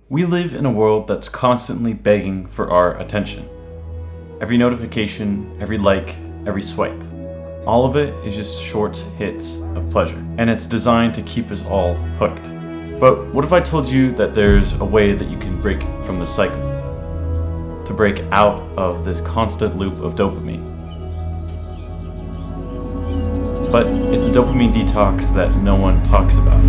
We live in a world that's constantly begging for our attention. Every notification, every like, every swipe. All of it is just short hits of pleasure, and it's designed to keep us all hooked. But what if I told you that there's a way that you can break from the cycle? To break out of this constant loop of dopamine. But it's a dopamine detox that no one talks about.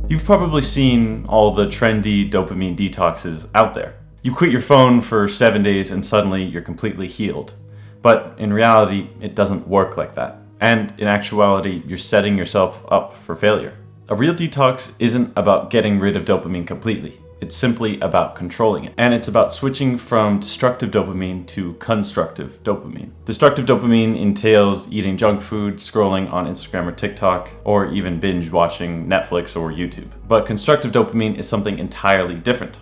You've probably seen all the trendy dopamine detoxes out there. You quit your phone for 7 days and suddenly you're completely healed. But in reality, it doesn't work like that. And in actuality, you're setting yourself up for failure. A real detox isn't about getting rid of dopamine completely. It's simply about controlling it. And it's about switching from destructive dopamine to constructive dopamine. Destructive dopamine entails eating junk food, scrolling on Instagram or TikTok, or even binge watching Netflix or YouTube. But constructive dopamine is something entirely different.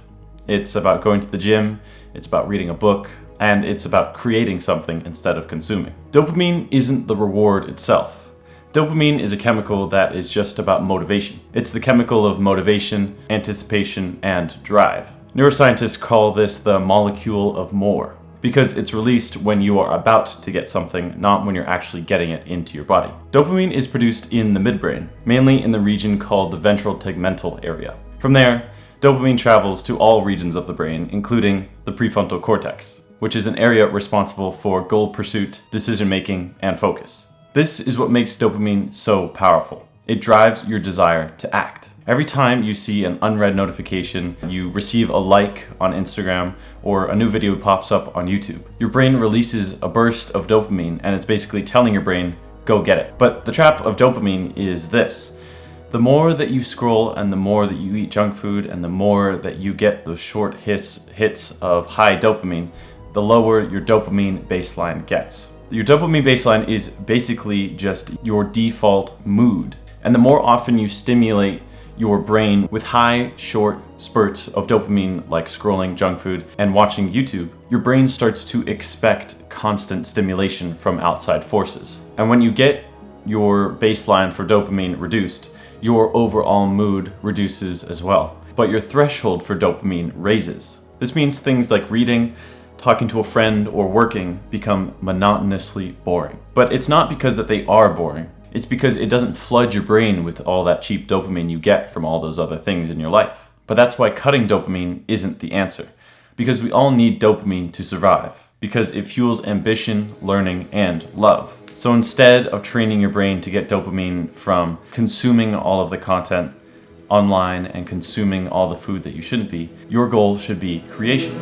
It's about going to the gym, it's about reading a book, and it's about creating something instead of consuming. Dopamine isn't the reward itself. Dopamine is a chemical that is just about motivation. It's the chemical of motivation, anticipation, and drive. Neuroscientists call this the molecule of more, because it's released when you are about to get something, not when you're actually getting it into your body. Dopamine is produced in the midbrain, mainly in the region called the ventral tegmental area. From there, dopamine travels to all regions of the brain, including the prefrontal cortex, which is an area responsible for goal pursuit, decision-making, and focus. This is what makes dopamine so powerful. It drives your desire to act. Every time you see an unread notification, you receive a like on Instagram, or a new video pops up on YouTube, your brain releases a burst of dopamine, and it's basically telling your brain, go get it. But the trap of dopamine is this. The more that you scroll and the more that you eat junk food and the more that you get those short hits of high dopamine, the lower your dopamine baseline gets. Your dopamine baseline is basically just your default mood. And the more often you stimulate your brain with high, short spurts of dopamine, like scrolling junk food and watching YouTube, your brain starts to expect constant stimulation from outside forces. And when you get your baseline for dopamine reduced, your overall mood reduces as well. But your threshold for dopamine raises. This means things like reading, talking to a friend, or working become monotonously boring. But it's not because that they are boring. It's because it doesn't flood your brain with all that cheap dopamine you get from all those other things in your life. But that's why cutting dopamine isn't the answer. Because we all need dopamine to survive. Because it fuels ambition, learning, and love. So instead of training your brain to get dopamine from consuming all of the content online and consuming all the food that you shouldn't be, your goal should be creation.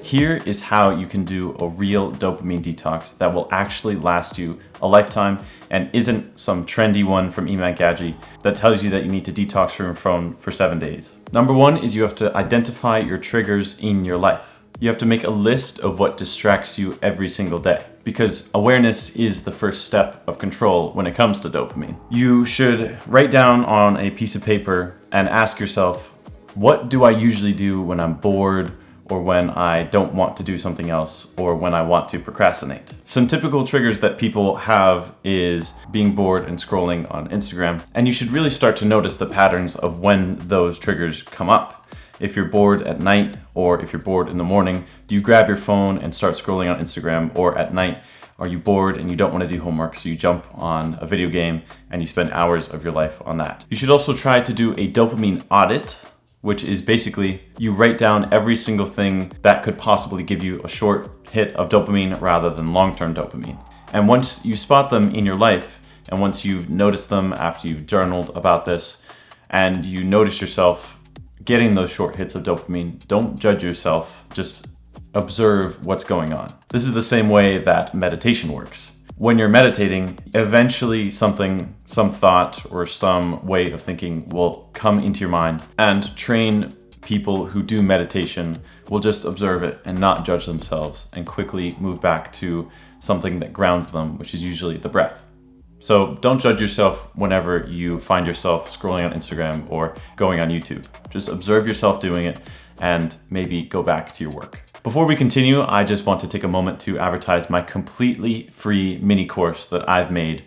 Here is how you can do a real dopamine detox that will actually last you a lifetime and isn't some trendy one from Gadget that tells you that you need to detox from your phone for 7 days. Number one is you have to identify your triggers in your life. You have to make a list of what distracts you every single day, because awareness is the first step of control when it comes to dopamine. You should write down on a piece of paper and ask yourself, what do I usually do when I'm bored, or when I don't want to do something else, or when I want to procrastinate? Some typical triggers that people have is being bored and scrolling on Instagram, and you should really start to notice the patterns of when those triggers come up. If you're bored at night, or if you're bored in the morning, do you grab your phone and start scrolling on Instagram? Or at night, are you bored and you don't want to do homework, so you jump on a video game and you spend hours of your life on that? You should also try to do a dopamine audit, which is basically you write down every single thing that could possibly give you a short hit of dopamine rather than long-term dopamine. And once you spot them in your life, and once you've noticed them after you've journaled about this, and you notice yourself getting those short hits of dopamine, don't judge yourself, just observe what's going on. This is the same way that meditation works. When you're meditating, eventually some thought or some way of thinking will come into your mind, and trained people who do meditation will just observe it and not judge themselves and quickly move back to something that grounds them, which is usually the breath. So don't judge yourself whenever you find yourself scrolling on Instagram or going on YouTube. Just observe yourself doing it and maybe go back to your work. Before we continue, I just want to take a moment to advertise my completely free mini course that I've made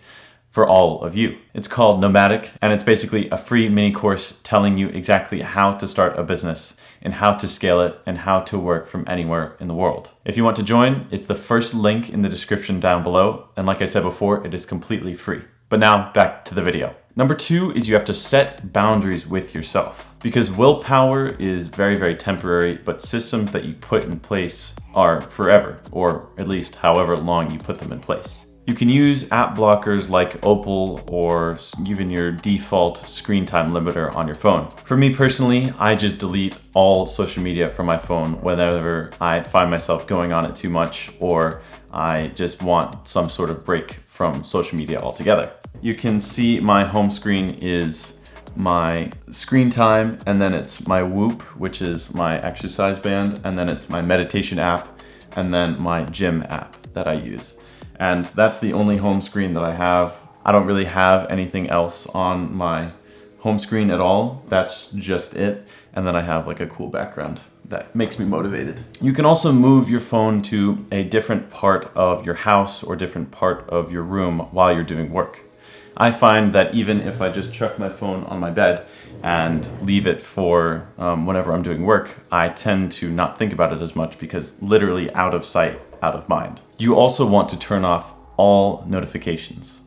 for all of you. It's called NOMADIC, and it's basically a free mini course telling you exactly how to start a business and how to scale it and how to work from anywhere in the world. If you want to join, it's the first link in the description down below. And like I said before, it is completely free. But now back to the video. Number 2 is you have to set boundaries with yourself, because willpower is very, very temporary, but systems that you put in place are forever, or at least however long you put them in place. You can use app blockers like Opal or even your default screen time limiter on your phone. For me personally, I just delete all social media from my phone whenever I find myself going on it too much or I just want some sort of break from social media altogether. You can see my home screen is my screen time, and then it's my Whoop, which is my exercise band, and then it's my meditation app, and then my gym app that I use. And that's the only home screen that I have. I don't really have anything else on my home screen at all. That's just it. And then I have like a cool background that makes me motivated. You can also move your phone to a different part of your house or different part of your room while you're doing work. I find that even if I just chuck my phone on my bed and leave it for whenever I'm doing work, I tend to not think about it as much because literally out of sight, out of mind. You also want to turn off all notifications.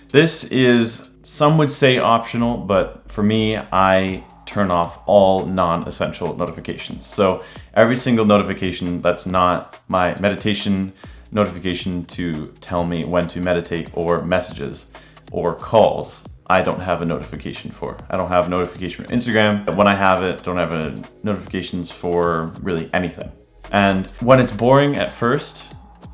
This is, some would say optional, but for me, I turn off all non-essential notifications. So every single notification that's not my meditation notification to tell me when to meditate, or messages or calls, I don't have a notification for. I don't have a notification for Instagram. When I have it, don't have a notifications for really anything. And when it's boring at first,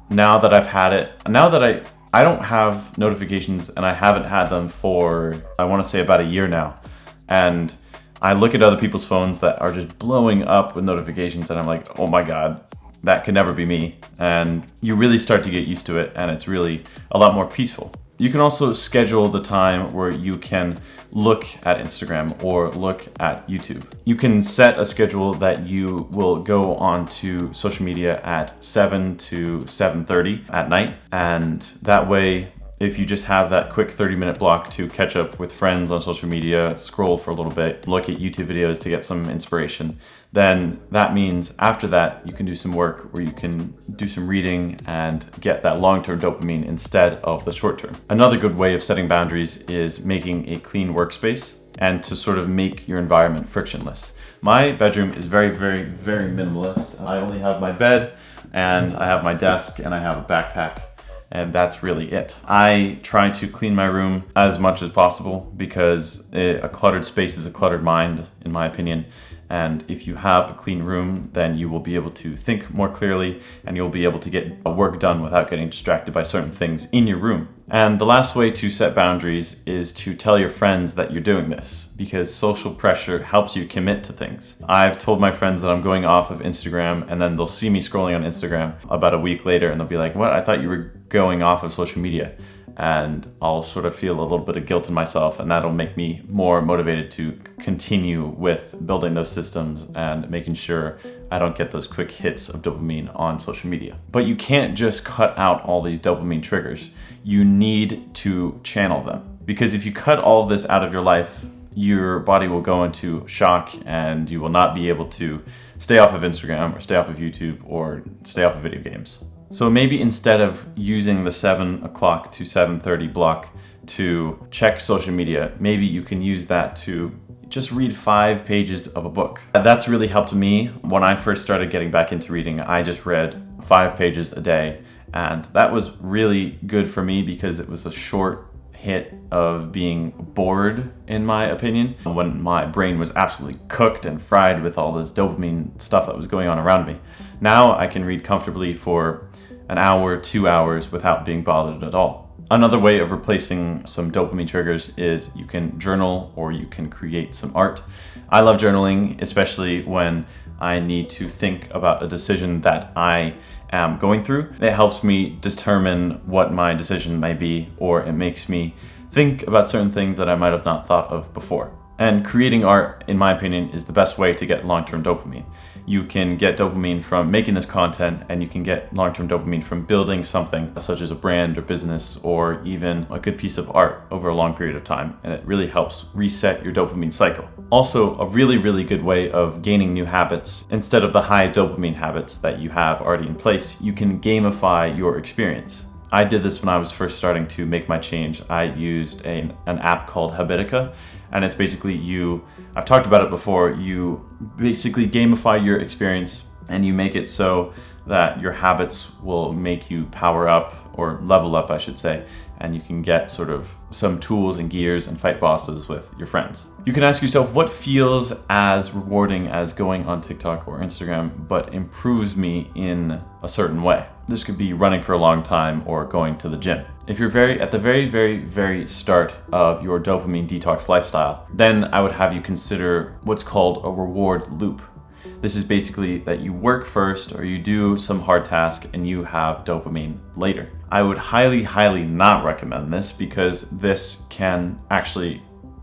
now that I've had it, now that I don't have notifications and I haven't had them for, I want to say about a year now. And I look at other people's phones that are just blowing up with notifications and I'm like, oh my God, that could never be me. And you really start to get used to it and it's really a lot more peaceful. You can also schedule the time where you can look at Instagram or look at YouTube. You can set a schedule that you will go on to social media at 7 to 7:30 at night. And that way, if you just have that quick 30-minute block to catch up with friends on social media, scroll for a little bit, look at YouTube videos to get some inspiration, then that means after that, you can do some work where you can do some reading and get that long-term dopamine instead of the short-term. Another good way of setting boundaries is making a clean workspace and to sort of make your environment frictionless. My bedroom is very, very, very minimalist. I only have my bed and I have my desk and I have a backpack. And that's really it. I try to clean my room as much as possible because a cluttered space is a cluttered mind, in my opinion. And if you have a clean room, then you will be able to think more clearly and you'll be able to get work done without getting distracted by certain things in your room. And the last way to set boundaries is to tell your friends that you're doing this, because social pressure helps you commit to things. I've told my friends that I'm going off of Instagram and then they'll see me scrolling on Instagram about a week later and they'll be like, what? I thought you were going off of social media. And I'll sort of feel a little bit of guilt in myself, and that'll make me more motivated to continue with building those systems and making sure I don't get those quick hits of dopamine on social media. But you can't just cut out all these dopamine triggers. You need to channel them, because if you cut all of this out of your life, your body will go into shock and you will not be able to stay off of Instagram or stay off of YouTube or stay off of video games. So maybe instead of using the 7 o'clock to 7:30 block to check social media, maybe you can use that to just read 5 pages of a book. That's really helped me. When I first started getting back into reading, I just read 5 pages a day. And that was really good for me because it was a short hit of being bored, in my opinion, when my brain was absolutely cooked and fried with all this dopamine stuff that was going on around me. Now I can read comfortably for an hour, 2 hours without being bothered at all. Another way of replacing some dopamine triggers is you can journal or you can create some art. I love journaling, especially when I need to think about a decision that I am going through. It helps me determine what my decision may be, or it makes me think about certain things that I might have not thought of before. And creating art, in my opinion, is the best way to get long-term dopamine. You can get dopamine from making this content, and you can get long-term dopamine from building something such as a brand or business, or even a good piece of art over a long period of time. And it really helps reset your dopamine cycle. Also, a really, really good way of gaining new habits, instead of the high dopamine habits that you have already in place, you can gamify your experience. I did this when I was first starting to make my change. I used an app called Habitica, and it's basically I've talked about it before, you basically gamify your experience and you make it so that your habits will make you power up, or level up I should say, and you can get sort of some tools and gears and fight bosses with your friends. You can ask yourself, what feels as rewarding as going on TikTok or Instagram but improves me in a certain way? This could be running for a long time or going to the gym. If you're at the very start of your dopamine detox lifestyle, then I would have you consider what's called a reward loop. This is basically that you work first, or you do some hard task and you have dopamine later. I would highly not recommend this, because this can actually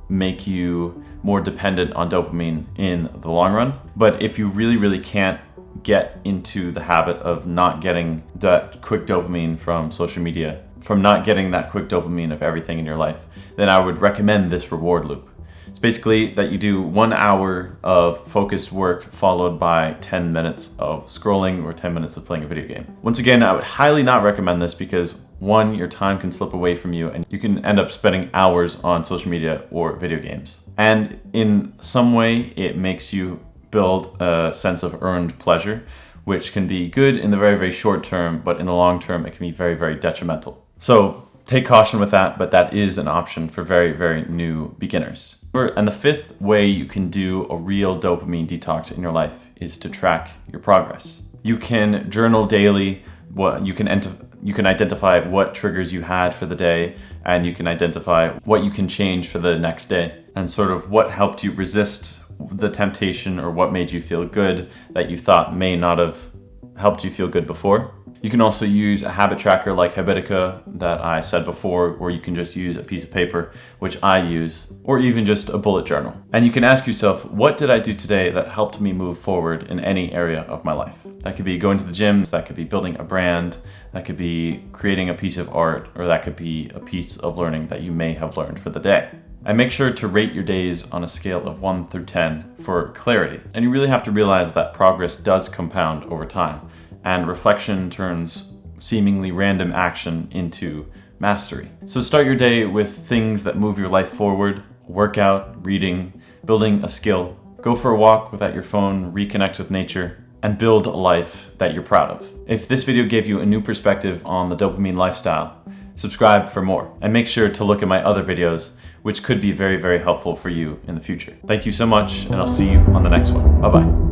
make you more dependent on dopamine in the long run. But if you really can't get into the habit of not getting that quick dopamine from social media, from not getting that quick dopamine of everything in your life, then I would recommend this reward loop. It's basically that you do 1 hour of focused work followed by 10 minutes of scrolling or 10 minutes of playing a video game. Once again, I would highly not recommend this, because one, your time can slip away from you and you can end up spending hours on social media or video games. And in some way, it makes you build a sense of earned pleasure, which can be good in the very short term, but in the long term, it can be very detrimental. So take caution with that, but that is an option for very new beginners. And the fifth way you can do a real dopamine detox in your life is to track your progress. You can journal daily. You can identify what triggers you had for the day, and you can identify what you can change for the next day, and sort of what helped you resist the temptation, or what made you feel good that you thought may not have helped you feel good before. You can also use a habit tracker like Habitica that I said before, or you can just use a piece of paper, which I use, or even just a bullet journal. And you can ask yourself, what did I do today that helped me move forward in any area of my life? That could be going to the gym, that could be building a brand, that could be creating a piece of art, or that could be a piece of learning that you may have learned for the day. And make sure to rate your days on a scale of 1 through 10 for clarity. And you really have to realize that progress does compound over time, and reflection turns seemingly random action into mastery. So start your day with things that move your life forward: workout, reading, building a skill. Go for a walk without your phone, reconnect with nature, and build a life that you're proud of. If this video gave you a new perspective on the dopamine lifestyle, subscribe for more, and make sure to look at my other videos, which could be very helpful for you in the future. Thank you so much, and I'll see you on the next one. Bye-bye.